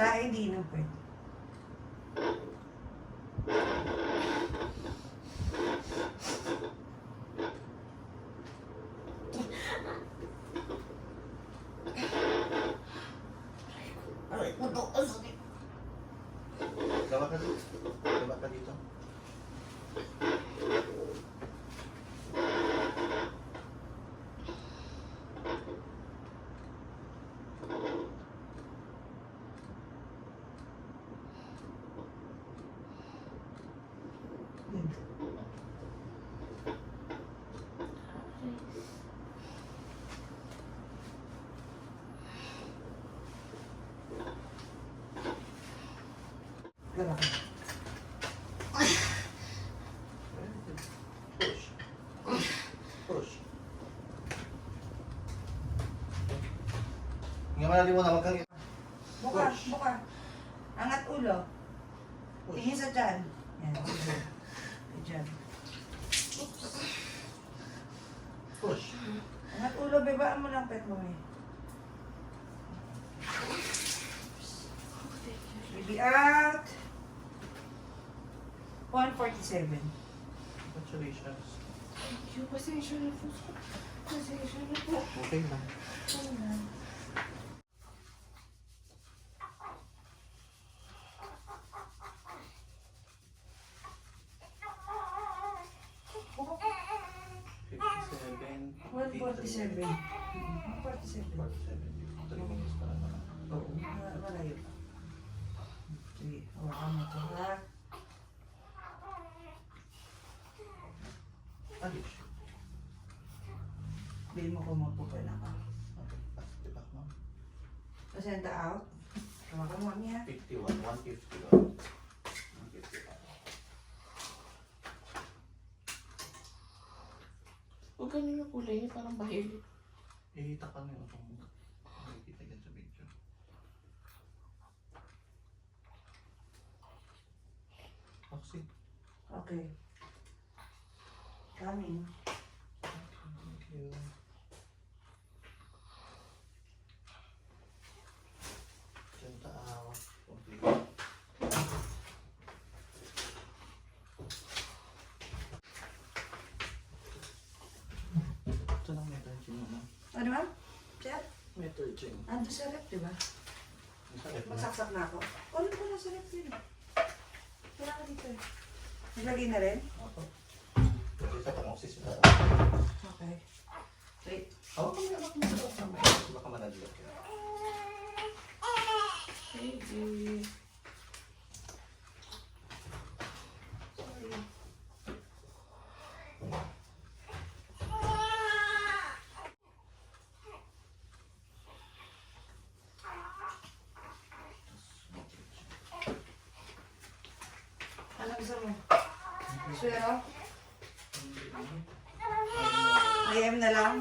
Tayo hindi na pwede. Aray ko to, ang sakit. Gawa ka dito. Gawa ka dito. Gawa ka. Push. Push. Nga malali mo na wag kang Buka, Push. buka. Angat ulo. push. Tingin sa tiyan. Yan. Diyan. Push. Angat ulo, bebaan mo lang pet mo eh. Baby out. 147. Congratulations. Thank you. Pasensya na po. Pasensya na po. Okay lang. One 47. 47. 147. 3 minutes pa naman. Oo, malayo pa. Sige, hawakan mo ito ha. Alis. Bilhin mo kung magpupala ka. Okay, pass the back mo. Pasenta out. Hawakan mo niya. 51, 151. 151. Huwag ganun yung kulay niya. Parang bahil. Ihita ka na yun kung makikita yan sa video. Oxy. Okay. Coming. Thank you. Ganda out. Complete. Ito lang metal chin mo na. Ano ba? Chat? Metal chin. Ando sa rep, di ba? Masakit na. Magsaksak na ako. Kunin ko na sa rep yun. Wala ka dito eh. Naglagay na rin? Ako. Kasi sa pang-oxys mo. Okay. Wait. Hawak mo yung anak mo sa kamay. Baka manadlok yan. Baby. Sorry. Ano gusto mo? Swero? IM na lang?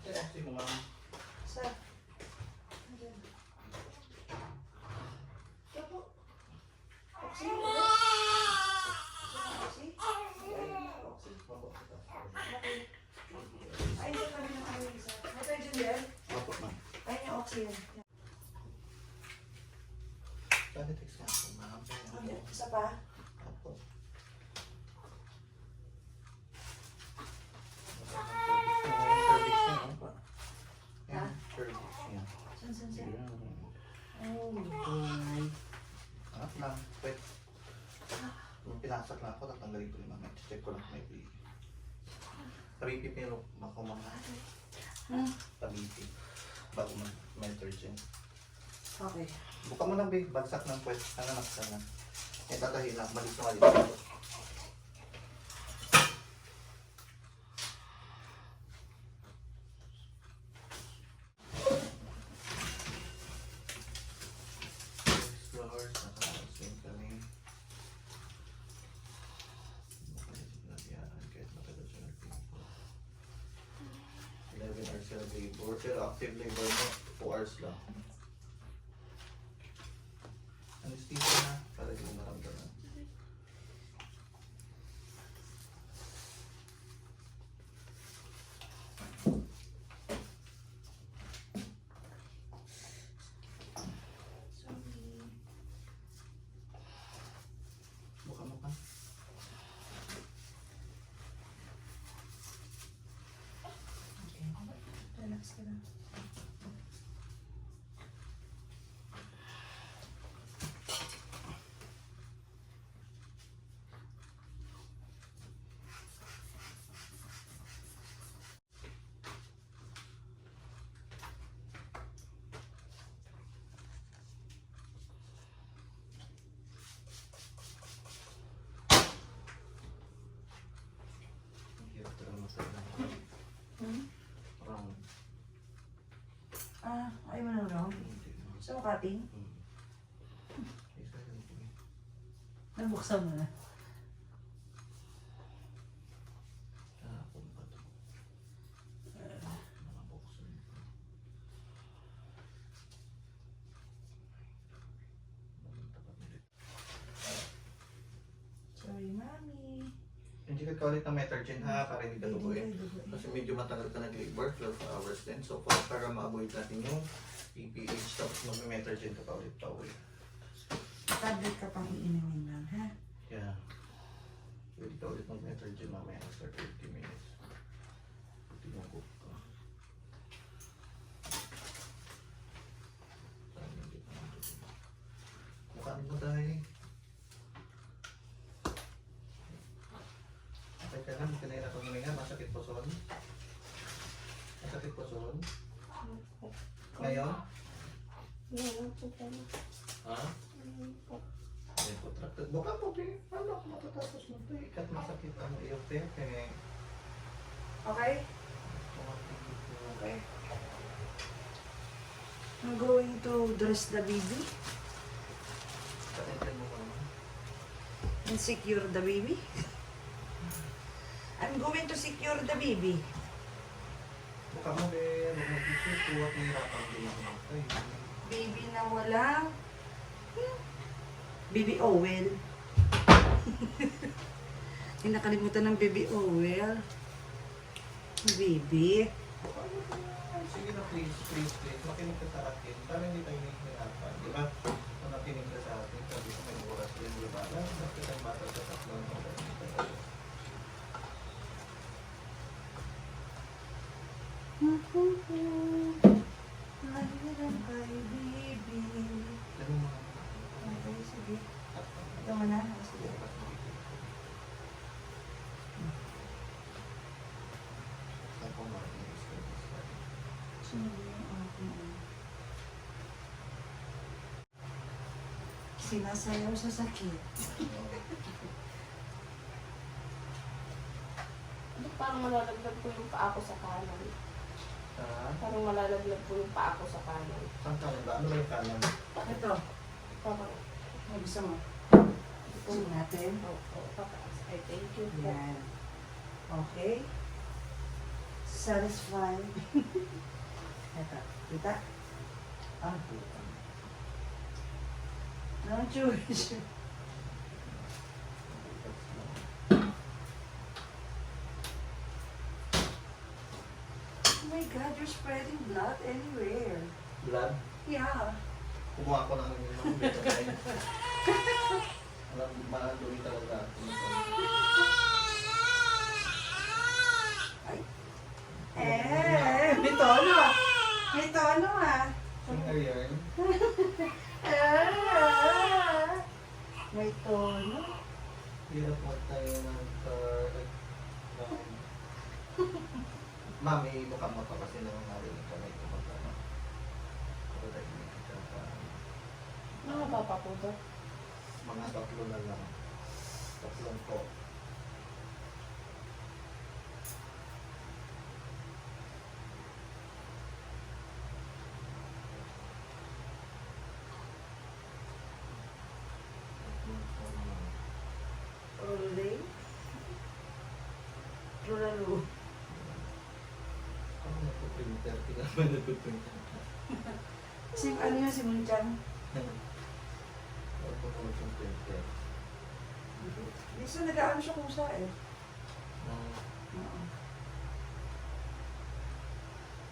Oxy mo nga. Sa? Ayan. Ito po. Oxy? Oxy? Oxy? Okay. Ay, ito kami ng ano isa. Matay dyan yan? Opo, ma'am. Ay, yung Oxy yan. Pwede text ka ako, ma'am. Okay, isa pa? Opo. Ha? Cervix niya. San, san, san? Yan. Oh. Ay. Angat lang. Wait. Nung pinasak lang ako, tatanggalin ko yung mga. Check ko lang kung may bleed. Tabipi pero baka mga tabipi. Bago mag-mentor dyan. Okay. Buka mo lang, babe. Bagsak ng puwet. Nanganak ka na. Eh, tatahin lang. Malis na malis. Floors, nakakasin kami. Kahit matagal siya nag-labor. 11 hours siya nag-labor. Pero active labor mo, 2 hours lang. Anesthesia na, para di mo maramdaman. Relax ka lang. Hirap talaga magtagal. Hmm? Parang, Ah, ayaw mo ng round? hindi na. Sa cutting? Isa yun po eh. Nabuksan mo na. Kahapon pa to. Mga buksan. Tapat ulit. Sorry, mami. Hindi ka ulit ng Metrogen ha, para hindi ka duguin. Kasi medyo matagal ka nag-labor, 12 hours din. So para ma-avoid natin yung PPH, tapos mag-Metrogen ka pa ulit pa uwi. Tablet ka pang iinumin lang, ha? Kaya, pwede ka ulit mag-Metrogen mamaya after 30 minutes. Tinugok ka. Saan hindi ka nandun? Mukhaan mo tayo. Okay ka lang, kanina na kung huminga, masakit po son. Masakit po son. Ngayon? Ha? May protracted. Buka po, pe. Ano ako matatapos mo, pe? Ikat masakit ang iyong pe. Kaya, Okay? tumatigil po. Okay. I'm going to dress the baby Katintin mo mama. and secure the baby. I'm going to secure the baby. Buka mo, pe. Huwag mag-isip. Huwag nahirapan din ako ng tayo. Baby na walang baby Owel. Ay, nakalimutan ng baby Owel. Baby. Sige na, please, please, please. Makinig ka sa akin. Para hindi tayo nahihirapan. Di ba? Kung nakinig ka sa akin, sabi ko may oras din, di ba? Bakit ang bata sa tatlong oras? Nalilang kay baby. Ganun mga Okay, sige. Ito mo na. Sige. Sino yung aking sinasayaw sa sakit? Parang malalaglag po yung paa ko sa kanan. Parang malalaglag po yung paa ko sa kanan. Saan kanan ba? Ano ba yung kanan? Ito. Parang, Ano gusto mo? Gusto natin? pataas. Ay, thank you po. Yan. Okay. Satisfied. Ito. Kita? Ah. No choice. Oh my God, you're spreading blood anywhere. Blood? Yeah. Kumuha ko ng mga betadine. Alam, malanduri talaga ako. May tono. May tono ah. Finger yarn. May tono. Hirap mo tayo ng Mami, mukha mo pa kasi naman narinig ka na ito magkano. Ito tayo nakikita pa. Mga papa po ba? Mga tatlo na lang. Tatlong po. Rolling. Rolalo. Ano nagpuprinter? Tingnan mo nagpuprinter. Ano yun si Munchang? Ano po kung printer? Minsan nag-ano siya kusa eh. Ah, Oo.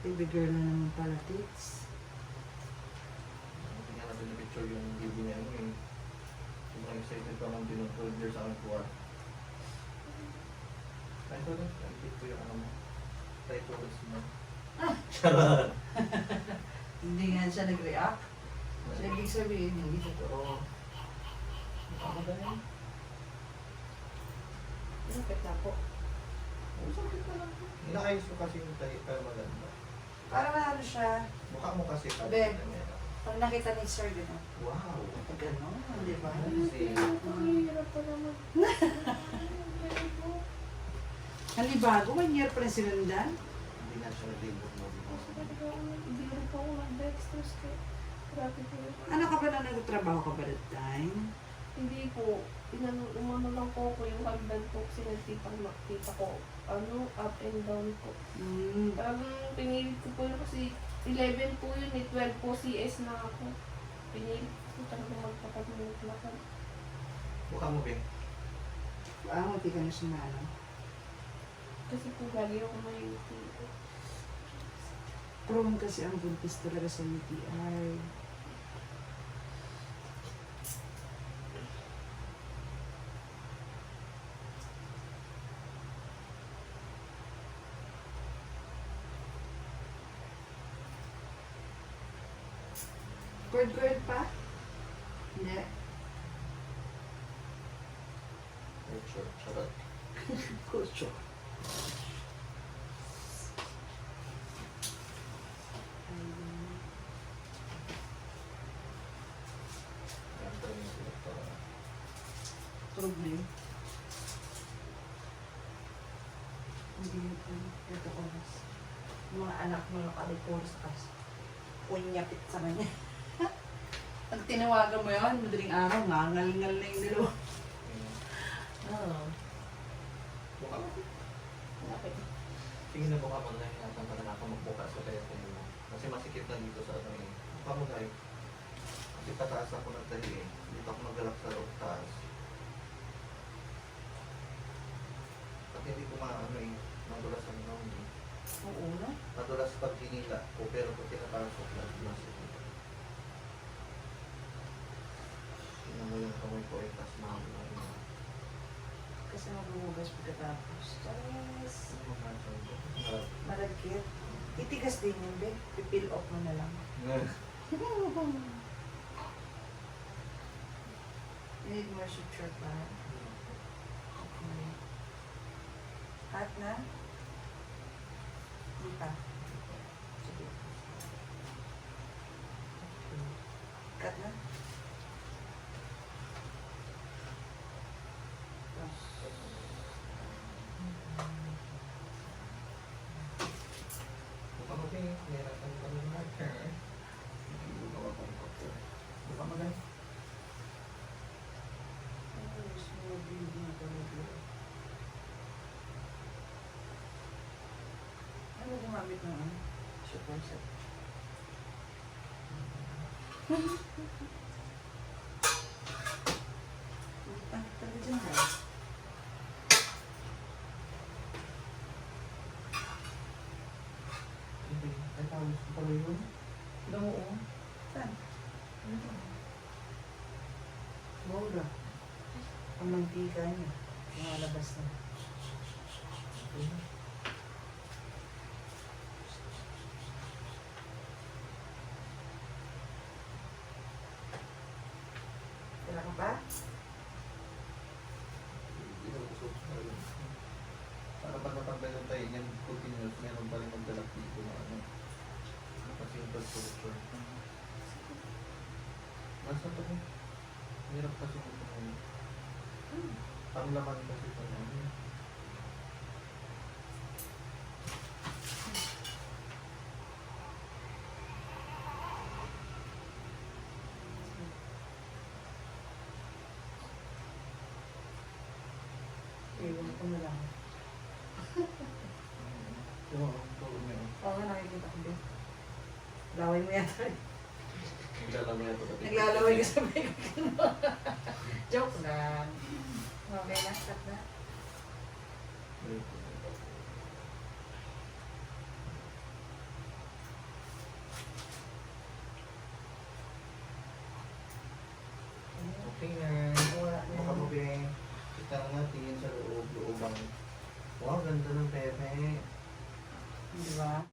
Baby girl na naman pala, tits. tingnan natin yung picture yung baby niya ano eh. Sobrang excited pa lang din ng 12 years sa akin kuha. Try ko rin. Try ko yung ano mo. Try ko rin mo. Charot. Hindi nga siya nag-react. So, ibig sabihin, hindi totoo. Ako ba yun? Sakit na po. Sakit na lang. Inaayos ko kasi yung tayo pero maganda. Parang ano siya, Mukha mo kasi Be. kamera. pag nakita ni Sir, gano'n. Wow. Pag gano'n, di ba? Kasi, Hirap pa naman. Halibago, 1 year pa rin sinundan. hindi na siya nag-libot mo. Hindi rin po ako nag-dextrose kaya. Grabe po yun. Ano ka ba na nagtatrabaho ka ba that time? Hindi po. Umano lang po ako yung hagdan po kasi nagtita ko. Up and down po. Parang pinilit ko po yun kasi 11 po yun eh. 12 po CS na ako. Pinilit ko talaga magpapagmulak-lakad. Mukha mo, Ben. Hindi ka na siya na ano. Kasi po lagi ako may Prone kasi ang buntis talaga sa UTI. Cord pa? Hindi. Charot. Kucho. Yan pa rin yung doktor. Problem. Hindi ito. Ito oras. Mga anak mo nakaliporas kasi. Punyapit sa kanya. Pag tinawagan mo yun, madaling araw, ngangal-ngal na yung dalawa. Oo. Mukha mo. Okay. Sige na mukha mo na hinatan ka na ako magbukas sa telephone mo. Kasi masikip na dito sa ano eh. Mukha mo tayo. Kasi pataas ako ng tahi eh. Dito ako magalak sa loob taas. At hindi ko maano eh. Madulas ang naon eh. Oo na. Madulas pag hinila ko pero pag pinapasok na masikip. Tingnan mo yung kamay ko eh. Tapos mahal. Kasi maghuhugas pagkatapos. Yes. Harap. Malagkit. Itigas din yun, be. Pipil off mo na lang. You need more suture pa. Okay. Hot na? Hindi pa. Sige. Cut na? Mukha mo din. Meron kang kami marker. Mukha mo guys. Ano gumamit ng ano? Super set. Ah, talaga dyan ba? Ay, tawag ko pala yun. Oo. Saan? Mura. Ang mantika niya. Lumalabas na. Wala ka pa? Para pag natanggal yung tayo niyan, continuous, meron pa rin magdalak dito na ano. Nakasimple structure. Nasa to ko? Hirap kasi ito ngayon. Ang laman kasi ito ngayon. Iwan ko na lang. Oo, tulog na yun. Oo nga, nakikita ko din. Laway mo yata. Naglalaway ako sa Naglalaway ka sa may Joke lang. Okay na, stop na. Okay na. Wala na. Baka mo bing kita nga tingin sa loob, loobang. Wow, ganda ng pepe. Di ba?